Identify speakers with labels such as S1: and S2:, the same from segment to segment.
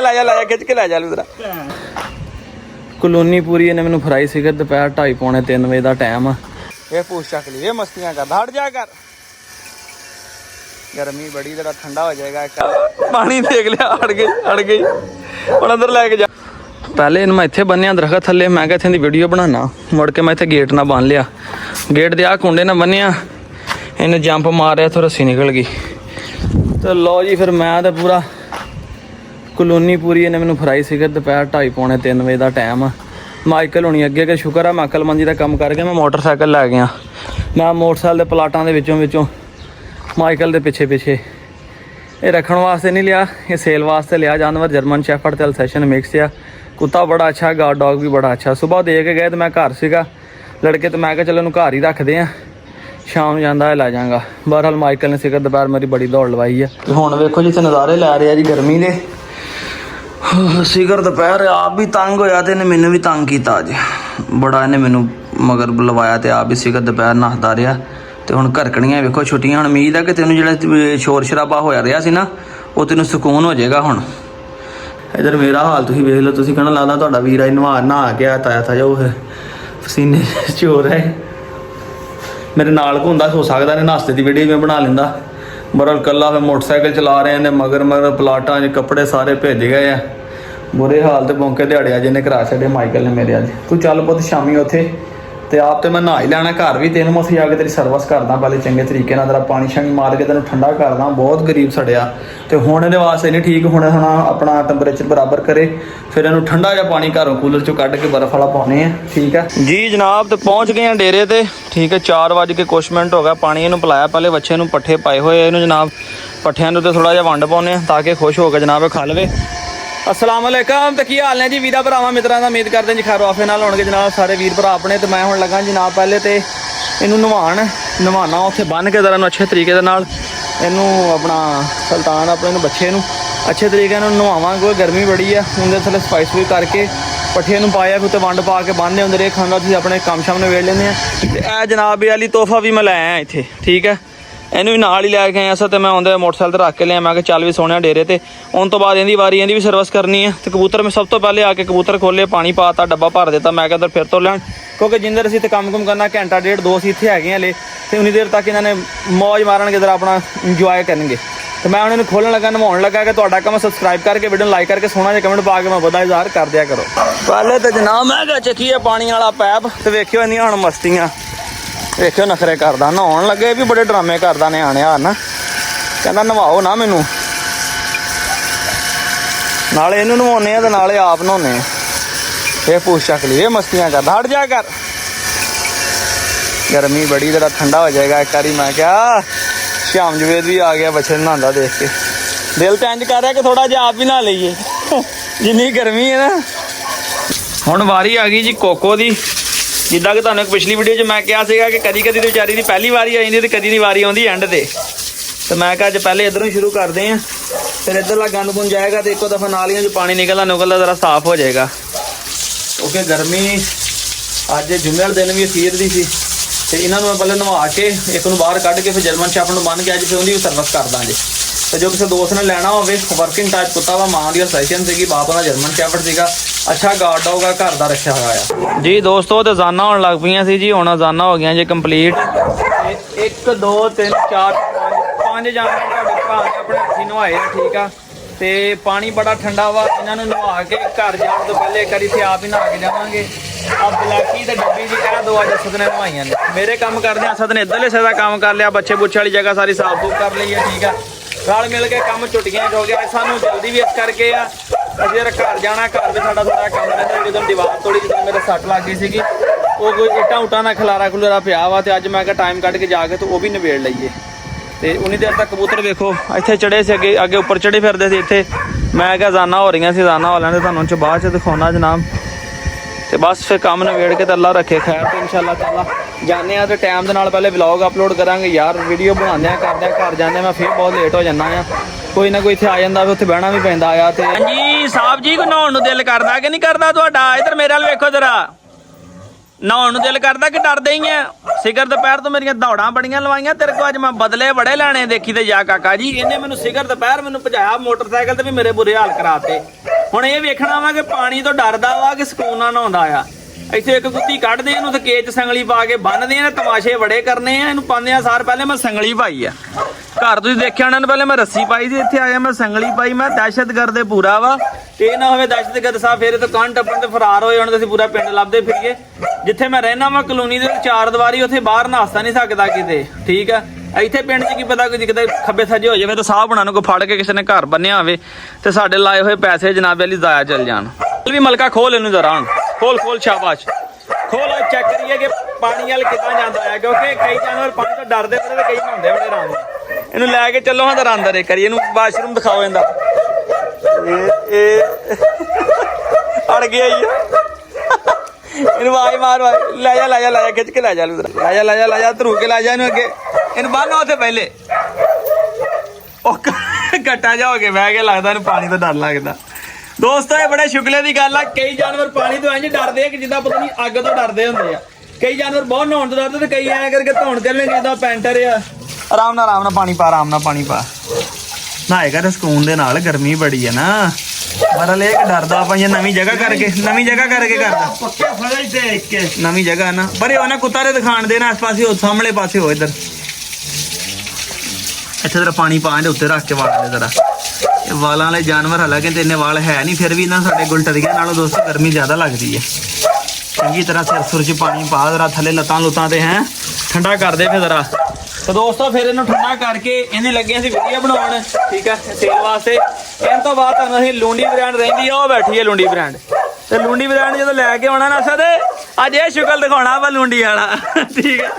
S1: लै जा खिच के लै जा उधर कलोनी पूरी इन्हें मैनू फराई सिगरट दोपहर 2:30 पौने 3 बजे का टाइम आ ये पूछ चक ली ये मस्तियां कर हट जा कर गर्मी बड़ी तेरा ठंडा हो जाएगा पानी देख लिया हट गई और अंदर लैके जा पहले इन मैं इत्थे बन्निया दरखत थले मैं क्या इत्थे दी वीडियो बनाना मुड़ के मैं इत्थे गेट ना बन लिया गेट दे आ कुंडे ना बन्निया इन्हें जंप मारिया तो रस्सी निकल गई तो लो जी फिर मैं तो पूरा कलोनी पूरी इन्हें मैनू फराई सिगरट दोपहर 2:30 पौने 3 बजे का टाइम आ माइकल होनी अगे के शुक्र है मैं अकलमंदी का काम करके मैं मोटरसाइकिल लै गया मैं मोटरसाइकिल के प्लाटां दे विचों माइकल के पिछे ये रखने वास्ते नहीं लिया ये सेल वास्ते लिया जानवर जर्मन शेफर्ड ते अल्सेशन मिक्स आ कुत्ता बड़ा अच्छा गार्ड डॉग भी बड़ा अच्छा सुबह दे के गए तो मैं घर सीगा लड़के तो मैं चलो घर ही रखते हैं शाम जाता है लै जाऊँगा बहरहाल माइकल ने सिगरट दोपहर मेरी बड़ी दौड़ लवाई है हुण वेखो जिथे नज़ारे लै रहे जी गर्मी के सिगर दोपहर आप भी तंग होया तो इन्हें मैनू भी तंग किया अज बड़ा इन्हें मैनू मगर लवाया तो आप भी सिगर दोपहर नसदा रहा तो हुण घरकणियां वेखो छुट्टियां हुण उम्मीद है कि तेनों जो शोर शराबा होया रहा सी ना वो तेनों सुकून हो जाएगा हुण इधर मेरा हाल तुसीं वेख लो तुसीं कहना लगदा तुहाडा वीर नहा के ताया था जो पसीने चोर है मेरे नाल घुंदा हो सकदा ने नाश्ते की वीडियो मैं बना लेंदा बरल कला फिर मोटरसाइकिल चला रहे हैं मगर प्लाटां कपड़े सारे भेज गए हैं बुरे हाल तो मौके दिहाड़े अज इन्हें करा छड़े माइकल ने मेरे अज तू चल पुत शामी उत्थे तो आप तो मैं नहा ही लैना घर भी तेन मैं जाके तेरी सर्विस करदा पहले चंगे तरीके तेरा पानी शानी मार के तेन ठंडा करदा बहुत गरीब सड़िया तो हुण इहदे वास्ते नहीं ठीक हुण अपना टैंपरेचर बराबर करे फिर इन्हूं ठंडा जिहा पानी घरों कूलर चों कढ के बर्फ वाला पाउने ठीक है जी जनाब। तो पहुँच गए हैं डेरे ते ठीक है 4 बज के कुछ मिनट हो गया पानी इन्हूं पिलाया पहले बच्चे नूं पट्ठे पाए हुए इन्हूं जनाब पट्ठियां नूं ते थोड़ा जिहा वंड पाउने ताकि खुश हो के जनाब खा लवे। अस्सलाम वालेकुम तो की हाल ने जी वीरा भरावां मित्रां दा उम्मीद करते हैं जी खैर आफे नाल होणगे जनाब सारे वीर भरा अपने। तो मैं हुण लगा जनाब पहले तो इनू नवाना उत्थे बन के जरा अच्छे तरीके नाल इनू अपना सुल्तान अपने बच्चे नू अच्छे तरीके नवावांगे कोई गर्मी बड़ी है उनके थले सफाई सफूई करके पट्ठे नू पाया फिर उत्ते वंड पा के बंदे होंदे रहे खांदा तुसीं अपने काम शाम नवेड़ लैंदे आ। ते ए जनाब वाली तोहफा भी मैं लै आया इत्थे ठीक है इनू भी नाल ही लैके आया अस तो मैं आंदे मोटरसाइकिल रख के लिया मैं चल भी सोने डेरे ते उन तो बाद इहदी वारी इहदी भी सर्विस करनी है। तो कबूतर मैं सब तो पहले आके कबूतर खोले पानी पाता डब्बा भर दिता मैं इधर फिर तो लैन क्योंकि जिंदर असीं काम कुम करना घंटा डेढ़ 2 असीं इत्थे हैगे हले तो उन्नी देर तक इन्होंने मौज मारनगे इधर अपना इंजॉय करेंगे। तो मैं उन्होंने खोलन लगा नवाउण लगा कि तुहाडा काम सब्सक्राइब करके वीडियो लाइक करके सोहना जिहा कमेंट पा के मैं बधा इजहार कर दिया करो। पहले तो जनाब मैं चखीए पानी वाला पैप तो वेखियो इन्नियां हुण मस्तियां वेखियो नखरे करदा नहाउण लगे भी बड़े ड्रामे करदा निआणे हार ना कहंदा नवाओ ना मैनू नाले इनू नवाउने ते नाले आप नहाउने ये पूछ चक ली ये मस्तियां करदा हट जा कर गर्मी बड़ी तेरा ठंडा हो जाएगा एक बारी मैं क्या श्याम जवेद भी आ गया बच्चे नहांदा देख के दिल तो इंज कर रहा कि थोड़ा जिहा आप भी नहा लीए जिन्नी गर्मी है ना। हुण वारी आ गई जी कोको दी जिद्दां कि तुहानूं पिछली वीडियो 'च मैं कहा सीगा कि कदी कदी तो बेचारी दी पहली वारी आ जांदी ते कदी दी वारी आउंदी एंड ते तो मैं कहा अज पहले इधरों शुरू करते हैं फिर इधरला गंद गुंद जाएगा तो एको दफ़ा नालियां जो पानी निकलदा ज़रा साफ हो जाएगा क्योंकि गर्मी अज जुम्मे वाले दिन भी अखीर दी सी तो इन्होंने मैं पहले नवा के एक नूं बाहर कढ़ के फिर जर्मन शेफर्ड नूं बन के अज फिर उहदी भी सर्विस करदा जी। तो जो किसी दोस्त ने लेना हो वर्किंग टाइप कुत्ता वा मां दी सैशन सी बाप का जर्मन शेफर्ड सीगा अच्छा गार्ड डॉग है घर का रखा हुआ जी। दोस्तों तो जाना होने लग पईयां सी जी हुण जाना हो गया जी कंप्लीट 1 2 3 4 5 जानवर अपने हथी नवाए ठीक आ तो पानी बड़ा ठंडा वा इन्होंने नवा के घर जाने तो पहले एक बार इतने आप ही नहा के जावांगे। अब ब्लैकी तो डब्बी जी कह 2 अज असद ने नवाइया ने मेरे काम करदे असद ने इधरले हिस्से का काम कर लिया बच्चे बुच्छे वाली जगह सारी साफ सूफ कर ली है ठीक है रल मिल के काम छुट्टियां हो गया सानू जल्दी भी इस करके आ असीं यार घर जाना घर भी साडा थोड़ा काम रहिंदा जो दीवार तोड़ी जिस मेरे सट लग गई सीगी वो कोई इट्टां उट्टां ना खलारा खुलारा पिया वा तो अज मैं टाइम कढ़ के जाके तो वह भी नवेड़ लईए। तो उन्नी देर तक कबूतर वेखो इत्थे चढ़े से अगे अगे उपर चढ़े फिरदे सी इत्थे मैं क्या जाना हो रही सी जाना हो लैंदे तुहानूं च बाद च दिखाउणा जनाब। तो बस फिर काम नवेड़ के तो अल्लाह रखे खैर तो इंशाअल्लाह ताला जाने तो टाइम के नाल पहले व्लॉग अपलोड करांगे यार वीडियो बनाने करदे घर जाने मैं फिर बहुत लेट हो जाना है कोई ना कोई इत्थे आ जांदा उत्थे बहना भी पैंदा आ ते हां जी साहब जी को नहाउण नूं दिल करदा कि नहीं करदा तुहाडा इधर मेरे वाल वेखो जरा नहाउण नूं दिल करदा कि डरदे ही आ सिगर दोपहर तो मेरियां दौड़ां बड़ियां लवाइयां तेरे को अज मैं बदले बड़े लैणे देखी ते जा काका जी इन्हें मैनूं सिगर दोपहर मैनूं भजाया मोटरसाइकिल ते भी मेरे बुरे हाल कराते ਹੁਣ ਇਹ ਵੇਖਣਾ ਵਾ ਕਿ ਪਾਣੀ ਤੋਂ ਡਰਦਾ ਵਾ ਕਿ ਸਕੂਨ ਨਾਲ ਨਹਾਉਂਦਾ ਆ। ਇੱਥੇ ਇੱਕ ਕੁੱਤੀ ਕੱਢਦੇ ਇਹਨੂੰ ਤੇ ਕੇਚ ਸੰਗਲੀ ਪਾ ਕੇ ਬੰਨਦੇ ਆ, ਤਮਾਸ਼ੇ ਬੜੇ ਕਰਨੇ ਆ। ਇਹਨੂੰ ਪਾਉਂਦੇ ਆ ਸਾਰ ਪਹਿਲੇ ਮੈਂ ਸੰਗਲੀ ਪਾਈ ਆ। ਘਰ ਤੁਸੀਂ ਦੇਖਿਆ ਉਹਨਾਂ ਨੇ ਪਹਿਲੇ ਮੈਂ ਰੱਸੀ ਪਾਈ ਸੀ, ਇੱਥੇ ਆਇਆ ਮੈਂ ਸੰਗਲੀ ਪਾਈ। ਮੈਂ ਦਹਿਸ਼ਤਗਰਦ ਦੇ ਪੂਰਾ ਵਾ, ਤੇ ਇਹ ਨਾ ਹੋਵੇ ਦਹਿਸ਼ਤਗਰਦ ਸਾਹਿਬ ਫੇਰ ਤੋਂ ਕੰਨ ਟੱਪਣ ਤੇ ਫਰਾਰ ਹੋਏ। ਹੁਣ ਤੇ ਅਸੀਂ ਪੂਰਾ ਪਿੰਡ ਲੱਭਦੇ ਫਿਰੀਏ। ਜਿੱਥੇ ਮੈਂ ਰਹਿਣਾ ਵਾ ਕਲੋਨੀ ਦੇ ਚਾਰ ਦੀਵਾਰੀ, ਉੱਥੇ ਬਾਹਰ ਨਾਸਤਾ ਨਹੀਂ ਸਕਦਾ ਕਿਤੇ, ਠੀਕ ਆ। ਇੱਥੇ ਪਿੰਡ 'ਚ ਕੀ ਪਤਾ ਕੋਈ ਕਿਤੇ ਖੱਬੇ ਸੱਜੇ ਹੋ ਜਾਵੇ ਤਾਂ ਸਾਹ ਬਣਾ ਨੂੰ ਕੋਈ ਫੜ ਕੇ ਕਿਸੇ ਨੇ ਘਰ ਬੰਨਿਆ ਹੋਵੇ ਤੇ ਸਾਡੇ ਲਾਏ ਹੋਏ ਪੈਸੇ ਜਨਾਬ ਵਾਲੀ ਜ਼ਾਇਆ ਚੱਲ ਜਾਣ। ਵੀ ਮਲਕਾ ਖੋਲ ਇਹਨੂੰ ਜ਼ਰਾ, ਹੁਣ ਖੋਲ ਸ਼ਾਬਾਸ਼ ਖੋਲ। ਚੈੱਕ ਕਰੀਏ ਕਿ ਪਾਣੀ ਵਾਲ ਕਿੱਦਾਂ ਜਾਂਦਾ ਹੈ, ਕਿਉਂਕਿ ਕਈ ਜਾਨਵਰ ਪਾਣੀ ਤੋਂ ਡਰਦੇ ਪਏ ਤੇ ਕਈ ਨਹਾਉਂਦੇ ਬੜੇ ਆਰਾਮ ਨਾਲ। ਇਹਨੂੰ ਲੈ ਕੇ ਚੱਲੋ ਹਾਂ ਜ਼ਰਾ ਅੰਦਰ, ਕਰੀਏ ਇਹਨੂੰ ਵਾਸ਼ਰੂਮ ਦਿਖਾਓ ਇਹਦਾ। ਇਹ ਅੜ ਗਿਆ ਹੀ ਇਹਨੂੰ ਆਵਾਜ਼ ਮਾਰ, ਲੈ ਜਾ ਖਿੱਚ ਕੇ ਲੈ ਜਾ ਧਰੂ ਕੇ ਲੈ ਜਾ ਇਹਨੂੰ ਅੱਗੇ। ਇਹਨੂੰ ਬੰਨ੍ਹੋ ਉੱਥੇ ਪਹਿਲੇ। ਉਹ ਕੱਟਾ ਜਾ ਹੋ ਕੇ ਬਹਿ ਕੇ ਲੱਗਦਾ ਇਹਨੂੰ ਪਾਣੀ ਤੋਂ ਡਰ ਲੱਗਦਾ। ਦੋਸਤੋ ਇਹ ਬੜੇ ਸ਼ੁਕਲੇ ਦੀ ਗੱਲ ਆ, ਕਈ ਜਾਨਵਰ ਪਾਣੀ ਤੋਂ ਇੰਝ ਡਰਦੇ ਆ ਕਿ ਜਿੱਦਾਂ ਪਤਾ ਨਹੀਂ ਅੱਗ ਤੋਂ ਡਰਦੇ ਹੁੰਦੇ ਆ। ਕਈ ਜਾਨਵਰ ਬਹੁਤ ਨਹਾਉਣ ਤੋਂ ਡਰਦੇ ਤੇ ਕਈ ਐਂ ਕਰਕੇ ਧੌਣ ਚੱਲਣੇ ਜਿੱਦਾਂ ਪੈਂਟਰ ਆ। ਆਰਾਮ ਨਾਲ ਪਾਣੀ ਪਾ ਨਹਾਏਗਾ ਤੇ ਸਕੂਨ ਦੇ ਨਾਲ। ਗਰਮੀ ਬੜੀ ਆ ਨਾ, ਮਰਲ ਇਹ ਡਰਦਾ ਆਪਾਂ ਨਵੀਂ ਜਗ੍ਹਾ ਕਰਕੇ ਕਰਦਾ। ਪੱਕੇ ਫੜੇ ਤੇ ਇੱਕ ਨਵੀਂ ਜਗ੍ਹਾ ਨਾ ਪਰੇ ਉਹ ਨਾ ਕੁੱਤਾ ਦੇ ਦਿਖਾਣ ਦੇ ਨਾ ਆਸ ਪਾਸੇ, ਉਹ ਸਾਹਮਣੇ ਪਾਸੇ ਹੋ ਇੱਧਰ। ਇੱਥੇ ਜਰਾ ਪਾਣੀ ਪਾ ਦੇ ਉੱਤੇ ਰੱਖ ਕੇ ਵਾਲਾਂ ਦੇ। ਜਰਾ ਇਹ ਵਾਲਾਂ ਵਾਲੇ ਜਾਨਵਰ ਹਾਲਾਂਕਿ ਤੇ ਇੰਨੇ ਵਾਲ ਹੈ ਨਹੀਂ, ਫਿਰ ਵੀ ਇਹਨਾਂ ਸਾਡੇ ਗੁਲਟਰੀਆਂ ਨਾਲੋਂ ਦੋਸਤੋ ਗਰਮੀ ਜ਼ਿਆਦਾ ਲੱਗਦੀ ਹੈ। ਚੰਗੀ ਤਰ੍ਹਾਂ ਸਿਰ ਸੁਰ 'ਚ ਪਾਣੀ ਪਾ, ਜਰਾ ਥੱਲੇ ਲੱਤਾਂ ਲੁੱਤਾਂ ਤੇ ਹੈ ਠੰਡਾ ਕਰਦੇ ਫਿਰ ਜਰਾ। ਤੇ ਦੋਸਤੋ ਫਿਰ ਇਹਨੂੰ ਠੰਡਾ ਕਰਕੇ ਇਹਨੇ ਲੱਗੇ ਅਸੀਂ ਵੀਡੀਓ ਬਣਾਉਣ, ਠੀਕ ਆ, ਸੇਲ ਵਾਸਤੇ। ਇਹਨਾਂ ਤੋਂ ਬਾਅਦ ਤੁਹਾਨੂੰ ਅਸੀਂ ਲੂੰਡੀ ਬ੍ਰਾਂਡ ਰਹਿੰਦੀ ਆ, ਉਹ ਬੈਠੀ ਹੈ ਲੂੰਡੀ ਬ੍ਰਾਂਡ। ਤੇ ਲੂੰਡੀ ਬ੍ਰਾਂਡ ਜਦੋਂ ਲੈ ਕੇ ਆਉਣਾ ਨਾ ਸਦੇ ਅੱਜ ਇਹ ਸ਼ੁਕਲ ਦਿਖਾਉਣਾ ਵਾ ਲੂੰਡੀ ਵਾਲਾ, ਠੀਕ ਆ।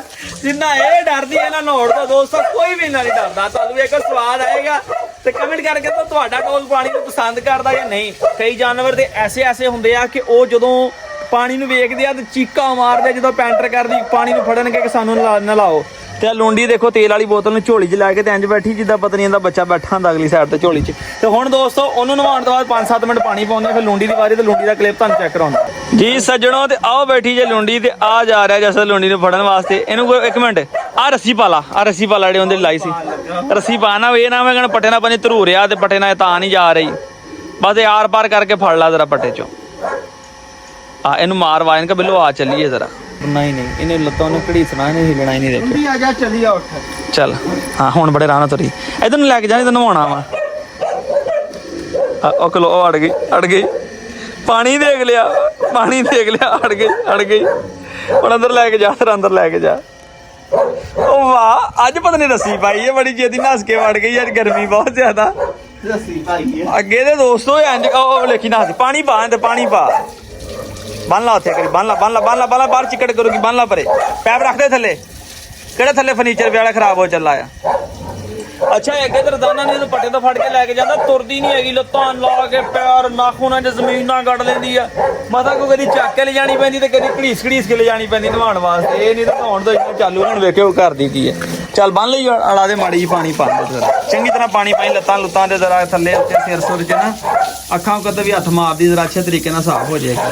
S1: ਜਿੰਨਾ ਇਹ ਡਰਦੀ ਹੈ ਨਾ ਨਹਾਉਣ ਤੋਂ ਦੋਸਤੋ, ਕੋਈ ਵੀ ਨਹੀਂ ਡਰਦਾ। ਤੁਹਾਨੂੰ ਇੱਕ ਸਵਾਦ ਆਏਗਾ ਤੇ ਕਮੈਂਟ ਕਰਕੇ ਤਾਂ ਤੁਹਾਡਾ ਟੋਲ ਪਾਣੀ ਨੂੰ ਪਸੰਦ ਕਰਦਾ ਜਾਂ ਨਹੀਂ। ਕਈ ਜਾਨਵਰ ਦੇ ਐਸੇ ਹੁੰਦੇ ਆ ਕਿ ਉਹ ਜਦੋਂ ਪਾਣੀ ਨੂੰ ਵੇਖਦੇ ਆ ਤੇ ਚੀਕਾਂ ਮਾਰਦੇ, ਜਦੋਂ ਪੈਂਟਰ ਕਰਦੀ ਪਾਣੀ ਨੂੰ ਫੜਨਗੇ ਕਿ ਸਾਨੂੰ ਨਲਾਓ। ਤੇ ਲੂੰਡੀ ਦੇਖੋ ਤੇਲ ਵਾਲੀ ਬੋਤਲ ਨੂੰ ਝੋਲੀ 'ਚ ਲੈ ਕੇ ਤੇ ਇੰਜ ਬੈਠੀ ਜਿੱਦਾਂ ਪਤਾ ਨਹੀਂ ਇਹਦਾ ਬੱਚਾ ਬੈਠਾ ਹੁੰਦਾ ਅਗਲੀ ਸਾਈਡ ਤੇ ਝੋਲੀ 'ਚ। ਤੇ ਹੁਣ ਦੋਸਤੋ ਉਹਨੂੰ ਨਵਾਉਣ ਤੋਂ ਬਾਅਦ 5-7 ਮਿੰਟ ਪਾਣੀ ਪਾਉਂਦੇ, ਫਿਰ ਲੂੰਡੀ ਦੀ ਵਾਰੀ ਤੇ ਲੂੰਡੀ ਦਾ ਕਲਿੱਪ ਤੁਹਾਨੂੰ ਚੈੱਕ ਕਰਾਉਂਦਾ ਜੀ ਸੱਜਣੋ। ਤੇ ਆਓ ਬੈਠੀ ਜੇ ਲੂੰਡੀ ਤੇ ਆ ਜਾ ਰਿਹਾ ਜੈਸਾ ਲੂੰਡੀ ਨੂੰ ਫੜਨ ਵਾਸਤੇ। ਇਹਨੂੰ ਇੱਕ ਮਿੰਟ ਆ ਰੱਸੀ ਪਾ ਲਾ ਜਿਹੜੇ ਉਹਦੇ ਲਾਈ ਸੀ ਰੱਸੀ ਪਾਣਾ। ਇਹ ਨਾ ਮੈਂ ਕਹਿਣਾ ਪੱਟੇ ਨਾਲ ਪਾਣੀ ਧਰੂ ਰਿਹਾ ਤੇ ਪੱਟੇ ਨਾਲ ਤਾਂ ਨਹੀਂ ਜਾ ਰਹੀ, ਬਸ ਇਹ ਆਰ ਪਾਰ ਕਰਕੇ ਫੜ ਲਾ ਜ਼ਰਾ ਪੱਟੇ 'ਚੋਂ। ਆ ਇਹਨੂੰ ਮਾਰ ਵਾਇਨ ਕੇ ਬਿੱਲੋ ਆ ਚੱਲੀਏ ਜ਼ਰਾ। ਨਹੀਂ ਇਹਨੇ ਲੱਤਾਂ ਨੂੰ ਘੜੀਸਣਾ, ਇਹਨੇ ਹਿੱਲਣਾ ਹੀ ਨਹੀਂ। ਦੇਖੋ ਆ ਜਾ ਚੱਲੀ ਆ ਉੱਠ ਚੱਲ। ਹਾਂ ਹੁਣ ਬੜੇ ਰਾਹ ਨਾਲ ਤੁਰੀ। ਇਧਰ ਨੂੰ ਲੈ ਕੇ ਜਾਣੀ, ਤੈਨੂੰ ਨਵਾਉਣਾ ਵਾ। ਉਹ ਕਲੋ ਉਹ ਅੜ ਗਈ ਪਾਣੀ ਦੇਖ ਲਿਆ ਅੜ ਗਈ। ਹੁਣ ਅੰਦਰ ਲੈ ਕੇ ਜਾ, ਅੰਦਰ ਲੈ ਕੇ ਜਾ। ਉਹ ਵਾਹ ਅੱਜ ਪਤਾ ਨਹੀਂ ਰੱਸੀ ਪਾਈ ਹੈ, ਬੜੀ ਛੇਤੀ ਨੱਸ ਕੇ ਵੜ ਗਈ। ਅੱਜ ਗਰਮੀ ਬਹੁਤ ਜ਼ਿਆਦਾ, ਰੱਸੀ ਪਾਈ ਹੈ ਅੱਗੇ ਦੇ ਦੋਸਤੋ। ਇੰਜ ਉਹ ਲੇਖੀ ਨੱਸ ਪਾਣੀ ਪਾ ਤੇ ਪਾਣੀ ਪਾ ਬੰਨ ਲਾ ਉੱਥੇ ਕਰੀ ਬੰਨ ਲਾ ਬਾਹਰ ਚਿੱਕੜ ਕਰੂਗੀ। ਬੰਨ ਲਾ ਪਰੇ ਪੈਪ ਰੱਖਦੇ ਥੱਲੇ, ਕਿਹੜੇ ਥੱਲੇ ਫਰਨੀਚਰ ਵਾਲਾ ਖਰਾਬ ਹੋ ਚੱਲਾ ਆ। ਅੱਛਾ ਅੱਗੇ ਤੇ ਰਦਾਨਾ ਨੇ ਇਹਨੂੰ ਪੱਟੇ ਤੋਂ ਫੜ ਕੇ ਲੈ ਕੇ ਜਾਂਦਾ, ਤੁਰਦੀ ਨਹੀਂ ਹੈਗੀ। ਲੱਤਾਂ ਲਾ ਕੇ ਪੈਰ ਨਾਖੂਨਾਂ 'ਚ ਜ਼ਮੀਨ ਨਾਲ ਗੱਡ ਲੈਂਦੀ ਆ। ਮਤਾ ਕੋਈ ਕਦੀ ਚੱਕ ਕੇ ਲਿਜਾਣੀ ਪੈਂਦੀ ਤੇ ਕਦੀ ਘੜੀਸ ਕੇ ਲਿਜਾਣੀ ਪੈਂਦੀ ਨਹਾਉਣ ਵਾਸਤੇ। ਇਹ ਨਹੀਂ ਤਾਂ ਨਹਾਉਣ ਤੋਂ ਚਾਲੂ। ਹੁਣ ਵੇਖਿਓ ਕਰਦੀ ਕੀ ਹੈ। ਚੱਲ ਬੰਨ ਲਈ ਅੜਾ ਦੇ ਮਾੜੀ ਜੀ ਪਾਣੀ ਪਾ ਦੇ ਜ਼ਰਾ, ਚੰਗੀ ਤਰ੍ਹਾਂ ਪਾਣੀ ਪਾਈ ਲੱਤਾਂ ਲੁੱਤਾਂ ਦੇ ਜ਼ਰਾ ਥੱਲੇ ਉੱਤੇ ਸਿਰ ਸੁਰ 'ਚ ਨਾ ਅੱਖਾਂ ਉੱਤੇ ਵੀ ਹੱਥ ਮਾਰਦੀ ਜ਼ਰਾ ਅੱਛੇ ਤਰੀਕੇ ਨਾਲ ਸਾਫ਼ ਹੋ ਜਾਏਗਾ।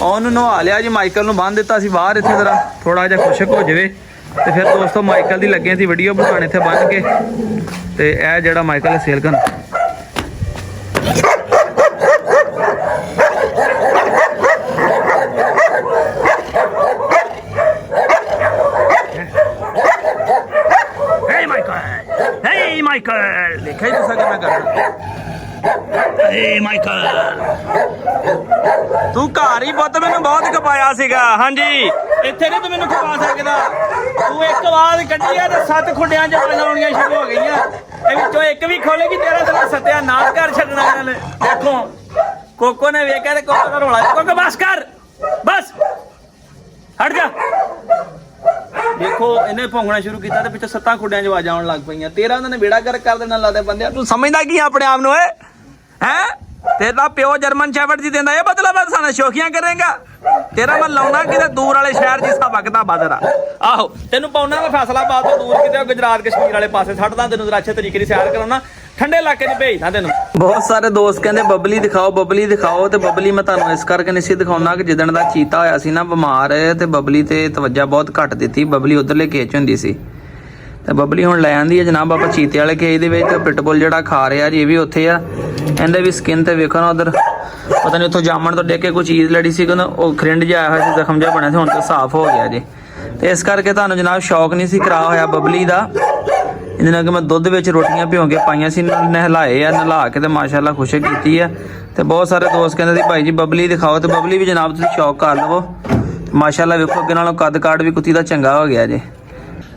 S1: ਉਹਨੂੰ ਨਵਾ ਲਿਆ ਜੀ, ਮਾਈਕਲ ਨੂੰ ਬੰਨ੍ਹ ਦਿੱਤਾ ਸੀ ਬਾਹਰ। ਇੱਥੇ ਜ਼ਰਾ ਥੋੜਾ ਜਿਹਾ ਖੁਸ਼ਕ ਹੋ ਜਾਵੇ ਤੇ ਫਿਰ ਦੋਸਤੋ ਮਾਈਕਲ ਦੀ ਲੱਗੇ ਸੀ ਵੀਡੀਓ ਬਣਾਉਣ ਇੱਥੇ ਬੰਨ੍ਹ ਕੇ। ਤੇ ਇਹ ਜਿਹੜਾ ਮਾਈਕਲ ਹੈ ਸੇਲ ਕਰਨ ਮਾਈਕਲ ਦੇਖਿਆ ਜੀ ਤੁਸੀਂ ਕਿਵੇਂ ਕਰਦਾ। ਏ ਮਾਈਕਲ ਤੂੰ ਘਰ ਹੀ ਪੁੱਤ ਮੈਨੂੰ ਬਹੁਤ ਖਪਾਇਆ ਸੀਗਾ। ਹਾਂਜੀ ਇੱਥੇ ਨਹੀਂ ਤੂੰ ਮੈਨੂੰ ਖਪਾ ਸਕਦਾ। ਤੂੰ ਇੱਕ ਵਾਰ ਕੱਢੀ ਆ ਤੇ 7 ਖੁੱਡਿਆਂ 'ਚ ਆਉਣੀਆਂ ਸ਼ੁਰੂ ਹੋ ਗਈਆਂ। ਇਹ ਵਿੱਚੋਂ ਇੱਕ ਵੀ ਖੋਲੇਗੀ ਤੇਰਾ ਤਾਂ ਸੱਤਿਆ ਨਾਸ਼ ਕਰ ਛੱਡਣਾ ਇਹਨਾਂ ਨੇ। ਦੇਖੋ ਕੋਕੋ ਨੇ ਵੇਖਿਆ ਤੇ ਕੋਕੋ ਦਾ ਰੋਲਾ, ਕੋਕੋ ਬਸ ਕਰ, ਬਸ ਹਟ ਜਾ। ਦੇਖੋ ਇਹਨੇ ਭੌਂਕਣਾ ਸ਼ੁਰੂ ਕੀਤਾ ਤੇ ਪਿੱਛੇ 7 ਖੁੱਡਿਆਂ 'ਚ ਆਵਾਜ਼ਾਂ ਆਉਣ ਲੱਗ ਪਈਆਂ। ਤੇਰਾ ਉਹਨਾਂ ਨੇ ਬੇੜਾ ਗਰਕ ਕਰ ਦੇਣਾ ਲੱਗਦਾ ਬੰਦਿਆ। ਤੂੰ ਸਮਝਦਾ ਕੀ ਆਪਣੇ ਆਪ ਨੂੰ? ਹੈ ਤੇ ਤਾਂ ਪਿਓ ਜਰਮਨ ਸ਼ੈਫਰਡ ਜੀ ਦਿੰਦਾ ਇਹ ਮਤਲਬ ਹੈ ਸਾਨੂੰ ਸ਼ੋਖੀਆਂ ਕਰੇਗਾ। ਤੇਰਾ ਮੈਂ ਲਾਉਣਾ ਕਿਤੇ ਦੂਰ ਵਾਲੇ ਸ਼ਹਿਰ ਜਿਸਾ ਵਗਦਾ ਬਦਰਾ। ਆਹੋ ਤੈਨੂੰ ਪਾਉਣਾ ਮੈਂ ਫੈਸਲਾਬਾਦ ਤੋਂ ਦੂਰ ਕਿਤੇ ਗੁਜਰਾਤ ਕਸ਼ਮੀਰ ਵਾਲੇ ਪਾਸੇ ਛੱਡਦਾ, ਤੈਨੂੰ ਜ਼ਰਾ ਅੱਛੇ ਤਰੀਕੇ ਦੀ ਸੈਰ ਕਰਾਉਣਾ, ਠੰਡੇ ਇਲਾਕੇ 'ਚ ਭੇਜਦਾ ਤੈਨੂੰ। ਬਹੁਤ ਸਾਰੇ ਦੋਸਤ ਕਹਿੰਦੇ ਬਬਲੀ ਦਿਖਾਓ ਤੇ ਬਬਲੀ ਮੈਂ ਤੁਹਾਨੂੰ ਇਸ ਕਰਕੇ ਨਹੀਂ ਸੀ ਦਿਖਾਉਣਾ ਕਿ ਜਿੱਦਣ ਦਾ ਚੀਤਾ ਹੋਇਆ ਸੀ ਨਾ ਬਿਮਾਰ ਤੇ ਬਬਲੀ ਤੇ ਤਵੱਜਾ ਬਹੁਤ ਘੱਟ ਦਿੱਤੀ। ਬਬਲੀ ਉਧਰਲੇ ਕੇਚ ਹੁੰਦੀ ਸੀ ਤੇ ਬਬਲੀ ਹੁਣ ਲੈ ਆਂਦੀ ਹੈ ਜਨਾਬ ਆਪਾਂ ਚੀਤੇ ਵਾਲੇ ਕੇਜ ਦੇ ਵਿੱਚ। ਪਿਟਬੁਲ ਜਿਹੜਾ ਖਾ ਰਿਹਾ ਜੀ ਇਹ ਵੀ ਉੱਥੇ ਆ। ਇਹਦੇ ਵੀ ਸਕਿਨ ਤੇ ਵੇਖੋ ਨਾ ਉਧਰ ਪਤਾ ਨਹੀਂ ਉੱਥੋਂ ਜਾਮਣ ਤੋਂ ਡਿੱਗ ਕੇ ਕੋਈ ਚੀਜ਼ ਲੜੀ ਸੀ ਕਿ ਉਹ ਖਰਿੰਡ ਜਿਹਾ ਆਇਆ ਹੋਇਆ ਸੀ, ਜ਼ਖਮ ਜਿਹਾ ਬਣਿਆ ਸੀ, ਹੁਣ ਤਾਂ ਸਾਫ਼ ਹੋ ਗਿਆ ਜੀ। ਤੇ ਇਸ ਕਰਕੇ ਤੁਹਾਨੂੰ ਜਨਾਬ ਸ਼ੌਕ ਨਹੀਂ ਸੀ ਕਰਾ ਹੋਇਆ ਬਬਲੀ ਦਾ। ਇਹਦੇ ਨਾਲ ਕਿ ਮੈਂ ਦੁੱਧ ਵਿੱਚ ਰੋਟੀਆਂ ਭਿਉਂ ਕੇ ਪਾਈਆਂ ਸੀ, ਨਹਿਲਾਏ ਆ, ਨਲਾ ਕੇ ਤੇ ਮਾਸ਼ਾਅੱਲਾ ਖੁਸ਼ਕ ਕੀਤੀ ਆ। ਤੇ ਬਹੁਤ ਸਾਰੇ ਦੋਸਤ ਕਹਿੰਦੇ ਸੀ ਭਾਈ ਜੀ ਬਬਲੀ ਦਿਖਾਓ, ਤੇ ਬਬਲੀ ਵੀ ਜਨਾਬ ਤੁਸੀਂ ਸ਼ੌਕ ਕਰ ਲਵੋ। ਮਾਸ਼ਾਅੱਲਾ ਵੇਖੋ ਅੱਗੇ ਨਾਲੋਂ ਕੱਦ ਕਾਠ ਵੀ ਕੁੱਤੀ ਦਾ ਚੰਗਾ ਹੋ ਗਿਆ ਜੀ।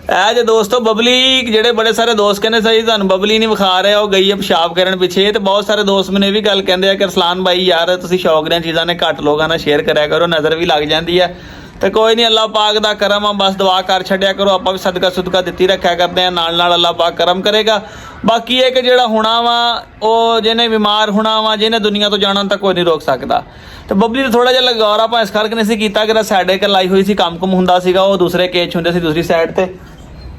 S1: ਇਹ ਜੇ ਦੋਸਤੋ ਬਬਲੀ, ਜਿਹੜੇ ਬੜੇ ਸਾਰੇ ਦੋਸਤ ਕਹਿੰਦੇ ਸਹੀ ਤੁਹਾਨੂੰ ਬਬਲੀ ਨਹੀਂ ਵਿਖਾ ਰਿਹਾ, ਉਹ ਗਈ ਹੈ ਪਿਸ਼ਾਬ ਕਰਨ ਪਿੱਛੇ। ਤੇ ਬਹੁਤ ਸਾਰੇ ਦੋਸਤ ਮੈਨੂੰ ਇਹ ਵੀ ਗੱਲ ਕਹਿੰਦੇ ਆ ਕਿ ਅਰਸਲਾਨ ਭਾਈ ਯਾਰ ਤੁਸੀਂ ਸ਼ੌਕ ਦੀਆਂ ਚੀਜ਼ਾਂ ਨੇ ਘੱਟ ਲੋਕਾਂ ਨਾਲ ਸ਼ੇਅਰ ਕਰਿਆ ਕਰੋ, ਨਜ਼ਰ ਵੀ ਲੱਗ ਜਾਂਦੀ ਹੈ। ਤੇ ਕੋਈ ਨਹੀਂ, ਅੱਲਾਹ ਪਾਕ ਦਾ ਕਰਮ ਆ, ਬਸ ਦੁਆ ਕਰ ਛੱਡਿਆ ਕਰੋ। ਆਪਾਂ ਵੀ ਸਦਕਾ ਸੁਦਕਾ ਦਿੱਤੀ ਰੱਖਿਆ ਕਰਦੇ ਆ, ਨਾਲ ਨਾਲ ਅੱਲਾਹ ਪਾਕ ਕਰਮ ਕਰੇਗਾ। ਬਾਕੀ ਇਹ ਕਿ ਜਿਹੜਾ ਹੋਣਾ ਵਾ ਉਹ ਜਿਹਨੇ ਬਿਮਾਰ ਹੋਣਾ ਵਾ, ਜਿਹਨੇ ਦੁਨੀਆ ਤੋਂ ਜਾਣਾ ਤਾਂ ਕੋਈ ਨਹੀਂ ਰੋਕ ਸਕਦਾ। ਤੇ ਬਬਲੀ ਤੇ ਥੋੜਾ ਜਿਹਾ ਲਗਾਉਰ ਆਪਾਂ ਇਸ ਕਰਕੇ ਨਹੀਂ ਸੀ ਕੀਤਾ ਕਿ ਸਾਡੇ ਘਰ ਲਾਈ ਹੋਈ ਸੀ, ਕੰਮ ਹੁੰਦਾ ਸੀਗਾ, ਉਹ ਦੂਸਰੇ ਕੇਜ ਹੁੰਦੇ ਸੀ ਦੂਸਰੀ ਸਾਈਡ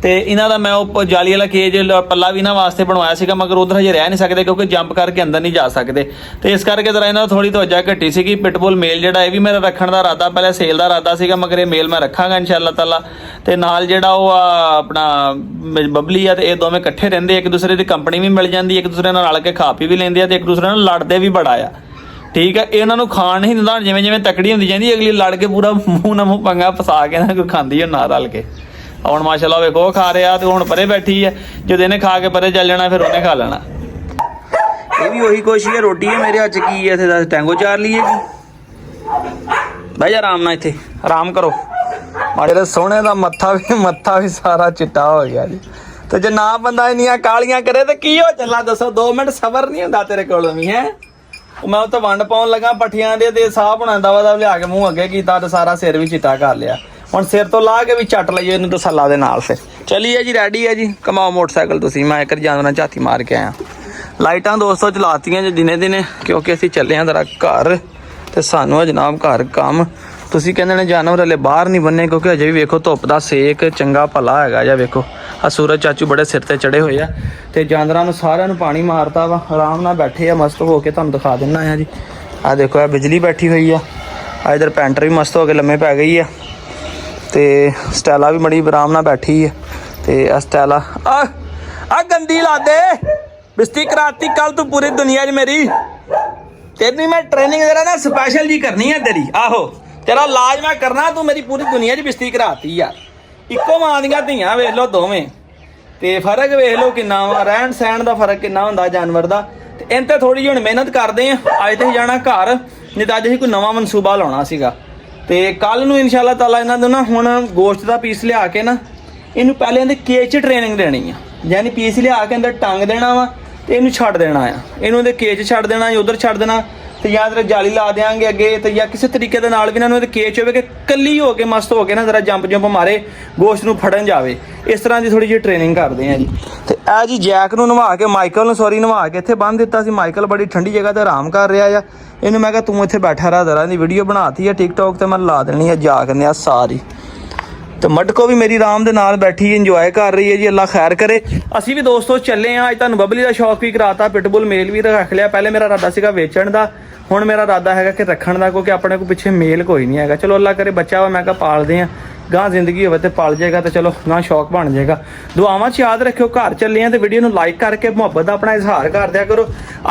S1: ਤੇ ਇਹਨਾਂ ਦਾ ਮੈਂ ਉਹ ਜਾਲੀ ਵਾਲਾ ਕੇਜ ਪੱਲਾ ਵੀ ਇਹਨਾਂ ਵਾਸਤੇ ਬਣਵਾਇਆ ਸੀਗਾ, ਮਗਰ ਉਧਰ ਹਜੇ ਰਹਿ ਨਹੀਂ ਸਕਦੇ ਕਿਉਂਕਿ ਜੰਪ ਕਰਕੇ ਅੰਦਰ ਨਹੀਂ ਜਾ ਸਕਦੇ। ਤੇ ਇਸ ਕਰਕੇ ਜ਼ਰਾ ਇਹਨਾਂ ਥੋੜੀ ਤਵੱਜਾ ਘੱਟੀ ਸੀਗੀ। ਪਿਟਬੁਲ ਮੇਲ ਜਿਹੜਾ ਇਹ ਵੀ ਮੇਰਾ ਰੱਖਣ ਦਾ ਇਰਾਦਾ, ਪਹਿਲੇ ਸੇਲ ਦਾ ਇਰਾਦਾ ਸੀਗਾ, ਮਗਰ ਇਹ ਮੇਲ ਮੈਂ ਰੱਖਾਂਗਾ ਇਨਸ਼ਾਅੱਲਾ ਤਾਲਾ। ਤੇ ਨਾਲ ਜਿਹੜਾ ਉਹ ਆਪਣਾ ਬਬਲੀ ਆ ਤੇ ਇਹ ਦੋਵੇਂ ਇਕੱਠੇ ਰਹਿੰਦੇ, ਇੱਕ ਦੂਸਰੇ ਦੀ ਕੰਪਨੀ ਵੀ ਮਿਲ ਜਾਂਦੀ, ਇੱਕ ਦੂਸਰੇ ਨਾਲ ਰਲ ਕੇ ਖਾ ਪੀ ਵੀ ਲੈਂਦੇ ਆ, ਤੇ ਇੱਕ ਦੂਸਰੇ ਨਾਲ ਲੜਦੇ ਵੀ ਬੜਾ ਆ। ਠੀਕ ਹੈ, ਇਹਨਾਂ ਨੂੰ ਖਾਣ ਨਹੀਂ ਦਿੰਦਾ, ਜਿਵੇਂ ਜਿਵੇਂ ਤਕੜੀ ਹੁੰਦੀ ਜਾਂਦੀ ਅਗਲੀ ਲੜ ਕੇ ਪੂਰਾ ਮੂੰਹ ਨਾ ਮੂੰਹ ਪੰਗਾ ਫਸਾ ਕੇ ਨਾ ਕੋਈ ਖਾਂਦੀ ਹੈ ਨਾ ਰਲ ਕੇ। ਹੁਣ ਮਾਸ਼ਾਅੱਲਾ ਵੇਖੋ ਉਹ ਖਾ ਰਿਹਾ ਤੇ ਹੁਣ ਪਰੇ ਬੈਠੀ ਹੈ, ਜਦੋਂ ਇਹਨੇ ਖਾ ਕੇ ਪਰੇ ਚੱਲ ਜਾਣਾ ਫਿਰ ਉਹਨੇ ਖਾ ਲੈਣਾ। ਇਹ ਵੀ ਉਹੀ ਕੋਸ਼ਿਸ਼ ਹੈ। ਰੋਟੀ ਹੈ ਮੇਰੇ ਹੱਥ ਕੀ ਹੈ, ਇੱਥੇ ਦੱਸ ਟੈਂਗੋ ਚਾਰ ਲਈਏ ਕੀ? ਬਹਿ ਜਾ ਆਰਾਮ ਨਾਲ, ਇੱਥੇ ਆਰਾਮ ਕਰੋ। ਮਾੜੇ ਸੋਹਣੇ ਦਾ ਮੱਥਾ ਵੀ ਸਾਰਾ ਚਿੱਟਾ ਹੋ ਗਿਆ ਜੀ। ਤੇ ਜੇ ਨਾ ਬੰਦਾ ਇੰਨੀਆਂ ਕਾਲੀਆਂ ਕਰੇ ਤੇ ਕੀ ਹੋ ਚੱਲਾ ਦੱਸੋ? 2 ਮਿੰਟ ਸਬਰ ਨਹੀਂ ਹੁੰਦਾ ਤੇਰੇ ਕੋਲੋਂ ਵੀ ਹੈ। ਮੈਂ ਉੱਥੇ ਵੰਡ ਪਾਉਣ ਲੱਗਾ ਪੱਠੀਆਂ ਦੇ ਤੇ ਸਾਹ ਬਣਾਉਂਦਾ ਵਾ ਲਿਆ ਕੇ ਮੂੰਹ ਅੱਗੇ ਕੀਤਾ ਤੇ ਸਾਰਾ ਸਿਰ ਵੀ ਚਿੱਟਾ ਕਰ ਲਿਆ। ਹੁਣ ਸਿਰ ਤੋਂ ਲਾ ਕੇ ਵੀ ਚੱਟ ਲਈਏ ਇਹਨੂੰ ਤਸੱਲਾ ਦੇ ਨਾਲ। ਫਿਰ ਚਲੀਏ ਜੀ, ਰੈਡੀ ਹੈ ਜੀ, ਕਮਾਓ ਮੋਟਰਸਾਈਕਲ ਤੁਸੀਂ। ਮੈਂ ਇੱਕ ਜਾਨਵਰਾਂ ਝਾਤੀ ਮਾਰ ਕੇ ਆਇਆ। ਲਾਈਟਾਂ ਦੋਸਤੋ ਚਲਾਤੀਆਂ ਜੀ ਦਿਨੇ ਕਿਉਂਕਿ ਅਸੀਂ ਚੱਲੇ ਹਾਂ ਜ਼ਰਾ ਘਰ, ਤੇ ਸਾਨੂੰ ਜਨਾਬ ਘਰ ਕੰਮ। ਤੁਸੀਂ ਕਹਿੰਦੇ ਨੇ ਜਾਨਵਰ ਹਲੇ ਬਾਹਰ ਨਹੀਂ ਬੰਨੇ ਕਿਉਂਕਿ ਅਜੇ ਵੀ ਵੇਖੋ ਧੁੱਪ ਦਾ ਸੇਕ ਚੰਗਾ ਭਲਾ ਹੈਗਾ ਜਾਂ ਵੇਖੋ ਆ ਸੂਰਜ ਚਾਚੂ ਬੜੇ ਸਿਰ ਤੇ ਚੜੇ ਹੋਏ ਆ। ਤੇ ਜਾਨਵਰਾਂ ਨੂੰ ਸਾਰਿਆਂ ਨੂੰ ਪਾਣੀ ਮਾਰਤਾ ਵਾ, ਆਰਾਮ ਨਾਲ ਬੈਠੇ ਆ ਮਸਤ ਹੋ ਕੇ। ਤੁਹਾਨੂੰ ਦਿਖਾ ਦਿੰਦਾ ਆ ਜੀ, ਆ ਦੇਖੋ ਆ ਬਿਜਲੀ ਬੈਠੀ ਹੋਈ ਆ, ਆ ਇਧਰ ਪੈਂਟਰ ਵੀ ਮਸਤ ਹੋ ਕੇ ਲੰਮੇ ਪੈ ਗਈ ਆ, ਤੇ ਸਟੈਲਾ ਵੀ ਬੜੀ ਆਰਾਮ ਨਾਲ ਬੈਠੀ ਹੈ। ਤੇ ਆ ਸਟੈਲਾ ਆ ਗੰਦੀ ਲਾ ਦੇ ਬਿਸਤੀ ਕਰਾਤੀ ਕੱਲ ਤੂੰ ਪੂਰੀ ਦੁਨੀਆ 'ਚ ਮੇਰੀ। ਤੇਰੀ ਮੈਂ ਟ੍ਰੇਨਿੰਗ ਜਰਾ ਨਾ ਸਪੈਸ਼ਲ ਜੀ ਕਰਨੀ ਹੈ ਤੇਰੀ। ਆਹੋ ਤੇਰਾ ਇਲਾਜ ਮੈਂ ਕਰਨਾ, ਤੂੰ ਮੇਰੀ ਪੂਰੀ ਦੁਨੀਆ 'ਚ ਬਿਸਤੀ ਕਰਾਤੀ ਯਾਰ। ਇੱਕੋ ਮਾਂ ਦੀਆਂ ਧੀਆਂ ਵੇਖ ਲਓ ਦੋਵੇਂ, ਤੇ ਫਰਕ ਵੇਖ ਲਓ ਕਿੰਨਾ ਵਾ, ਰਹਿਣ ਸਹਿਣ ਦਾ ਫਰਕ ਕਿੰਨਾ ਹੁੰਦਾ ਜਾਨਵਰ ਦਾ। ਤੇ ਇਹਨਾਂ ਤੇ ਥੋੜੀ ਜਿਹੀ ਹੁਣ ਮਿਹਨਤ ਕਰਦੇ ਆ। ਅੱਜ ਤੇ ਜਾਣਾ ਘਰ, ਨਹੀਂ ਤਾਂ ਅੱਜ ਅਸੀਂ ਕੋਈ ਨਵਾਂ ਮਨਸੂਬਾ ਲਾਉਣਾ ਸੀਗਾ। ਤੇ ਕੱਲ ਨੂੰ ਇਨਸ਼ਾਅੱਲਾ ਤਾਲਾ ਇਹਨਾਂ ਨੂੰ ਨਾ ਹੁਣ ਗੋਸ਼ਤ ਦਾ ਪੀਸ ਲਿਆ ਕੇ ਨਾ ਇਹਨੂੰ ਪਹਿਲੇ ਇਹਦੇ ਕੇਜ 'ਚ ਟ੍ਰੇਨਿੰਗ ਦੇਣੀ ਆ, ਯਾਨੀ ਪੀਸ ਲਿਆ ਕੇ ਅੰਦਰ ਟੰਗ ਦੇਣਾ ਵਾ ਤੇ ਇਹਨੂੰ ਛੱਡ ਦੇਣਾ ਆ। ਇਹਨੂੰ ਇਹਦੇ ਕੇਜ 'ਚ ਛੱਡ ਦੇਣਾ ਜਾਂ ਉਧਰ ਛੱਡ ਦੇਣਾ, ਤੇ ਜਾਂ ਤੇਰੇ ਜਾਲੀ ਲਾ ਦੇਾਂਗੇ ਅੱਗੇ, ਤੇ ਜਾਂ ਕਿਸੇ ਤਰੀਕੇ ਦੇ ਨਾਲ ਵੀ ਇਹਨਾਂ ਨੂੰ ਇਹਦੇ ਕੇਜ 'ਚ ਹੋਵੇ ਕਿ ਕੱਲੀ ਹੋ ਕੇ ਮਸਤ ਹੋ ਕੇ ਨਾ ਜ਼ਰਾ ਜੰਪ ਮਾਰੇ, ਗੋਸ਼ਤ ਨੂੰ ਫੜਨ ਜਾਵੇ। ਇਸ ਤਰ੍ਹਾਂ ਦੀ ਥੋੜੀ ਜਿਹੀ ਟ੍ਰੇਨਿੰਗ ਕਰਦੇ ਆ ਜੀ। ਤੇ ਇਹ ਜੀ ਜੈਕ ਨੂੰ ਨਵਾ ਕੇ, ਮਾਈਕਲ ਨੂੰ ਨਵਾ ਕੇ ਇੱਥੇ ਬੰਨ੍ਹ ਦਿੱਤਾ ਸੀ। ਮਾਈਕਲ ਬੜੀ ਠੰਡੀ ਜਗ੍ਹਾ ਤੇ ਆਰਾਮ ਕਰ ਰਿਹਾ ਆ। ਇਹਨੂੰ ਮੈਂ ਕਿਹਾ ਤੂੰ ਇੱਥੇ ਬੈਠਾ ਰਹਾ ਜ਼ਰਾ, ਦੀ ਵੀਡੀਓ ਬਣਾਤੀ ਆ ਟਿਕਟੋਕ ਤੇ ਮੈਂ ਲਾ ਦੇਣੀ ਆ ਜਾ ਕੇ ਸਾਰੀ। ਤੇ ਮਟਕੋ ਵੀ ਮੇਰੀ ਆਰਾਮ ਦੇ ਨਾਲ ਬੈਠੀ ਇੰਜੋਏ ਕਰ ਰਹੀ ਹੈ ਜੀ, ਅੱਲਾ ਖੈਰ ਕਰੇ। ਅਸੀਂ ਵੀ ਦੋਸਤੋ ਚੱਲੇ ਆ ਅੱਜ। ਤੁਹਾਨੂੰ ਬਬਲੀ ਦਾ ਸ਼ੌਕ ਵੀ ਕਰਾਤਾ, ਪਿਟਬੁਲ ਮੇਲ ਵੀ ਰੱਖ ਲਿਆ। ਪਹਿਲੇ ਮੇਰਾ ਇਰਾਦਾ ਸੀਗਾ ਵੇਚਣ ਦਾ, ਹੁਣ ਮੇਰਾ ਇਰਾਦਾ ਹੈਗਾ ਕਿ ਰੱਖਣ ਦਾ, ਕਿਉਂਕਿ ਆਪਣੇ ਕੋਲ ਪਿੱਛੇ ਮੇਲ ਕੋਈ ਨਹੀਂ ਹੈਗਾ। ਚਲੋ ਅੱਲਾ ਕਰੇ ਬੱਚਾ ਵਾ, ਮੈਂ ਕਿਹਾ ਪਾਲਦੇ ਆ, ਗਾਂ ਜ਼ਿੰਦਗੀ ਹੋਵੇ ਤੇ ਪਲ ਜਾਏਗਾ, ਤੇ ਚਲੋ ਗਾਂ ਸ਼ੌਕ ਬਣ ਜਾਏਗਾ। ਦੁਆਵਾਂ 'ਚ ਯਾਦ ਰੱਖਿਓ। ਘਰ ਚੱਲੇ ਆ ਤੇ ਵੀਡੀਓ ਨੂੰ ਲਾਈਕ ਕਰਕੇ ਮੁਹੱਬਤ ਦਾ ਆਪਣਾ ਇਜ਼ਹਾਰ ਕਰ ਦਿਆ ਕਰੋ।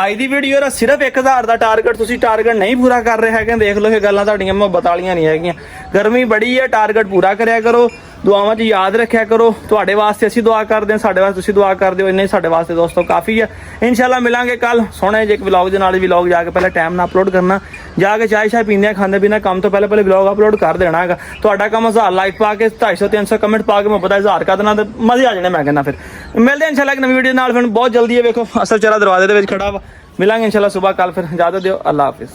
S1: ਅੱਜ ਦੀ ਵੀਡੀਓ ਦਾ ਸਿਰਫ 1000 ਦਾ ਟਾਰਗੇਟ, ਤੁਸੀਂ ਟਾਰਗੇਟ ਨਹੀਂ ਪੂਰਾ ਕਰ ਰਹੇ ਹੈਗੇ, ਦੇਖ ਲਓ ਇਹ ਗੱਲਾਂ ਤੁਹਾਡੀਆਂ ਮੁਹੱਬਤ ਵਾਲੀਆਂ ਨਹੀਂ ਹੈਗੀਆਂ। ਗਰਮੀ ਬੜੀ ਹੈ, ਟਾਰਗੇਟ ਪੂਰਾ ਕਰਿਆ ਕਰੋ। ਦੁਆਵਾਂ 'ਚ ਯਾਦ ਰੱਖਿਆ ਕਰੋ। ਤੁਹਾਡੇ ਵਾਸਤੇ ਅਸੀਂ ਦੁਆ ਕਰਦੇ ਹਾਂ, ਸਾਡੇ ਵਾਸਤੇ ਤੁਸੀਂ ਦੁਆ ਕਰਦੇ ਹੋ, ਇੰਨਾ ਹੀ ਸਾਡੇ ਵਾਸਤੇ ਦੋਸਤੋ ਕਾਫੀ ਹੈ। ਇਨਸ਼ਾਅੱਲਾ ਮਿਲਾਂਗੇ ਕੱਲ ਸੋਹਣੇ ਜਿਹੇ ਇੱਕ ਵਲੌਗ ਦੇ ਨਾਲ। ਵਲੌਗ ਜਾ ਕੇ ਪਹਿਲਾਂ ਟਾਈਮ ਨਾਲ ਅਪਲੋਡ ਕਰਨਾ, ਜਾ ਕੇ ਚਾਹ ਪੀਂਦੇ ਖਾਂਦੇ ਪੀਂਦੇ ਕੰਮ ਤੋਂ ਪਹਿਲੇ ਵਲੌਗ ਅਪਲੋਡ ਕਰ ਦੇਣਾ ਹੈਗਾ। ਤੁਹਾਡਾ ਕੰਮ 1000 ਲਾਈਕ ਪਾ ਕੇ 250-300 ਕਮੈਂਟ ਪਾ ਕੇ ਮੁਹੱਬਤ ਦਾ ਇਜ਼ਹਾਰ ਕਰ ਦੇਣਾ, ਤੇ ਮਜ਼ੇ ਆ ਜਾਣੇ। ਮੈਂ ਕਹਿੰਦਾ ਫਿਰ ਮਿਲਦੇ ਇਨਸ਼ਾਅੱਲਾ ਇੱਕ ਨਵੀਂ ਵੀਡੀਓ ਨਾਲ। ਫਿਰ ਬਹੁਤ ਜਲਦੀ ਹੈ, ਵੇਖੋ ਅਸਲ ਚਿਹਰਾ ਦਰਵਾਜ਼ੇ ਦੇ ਵਿੱਚ ਖੜਾ ਵਾ। ਮਿਲਾਂਗੇ ਇਨਸ਼ਾਅੱਲਾ ਸੁਬਾਹ ਕੱਲ। ਫਿਰ ਇਜਾਜ਼ਤ ਦਿਓ, ਅੱਲਾ ਹਾਫਿਜ਼।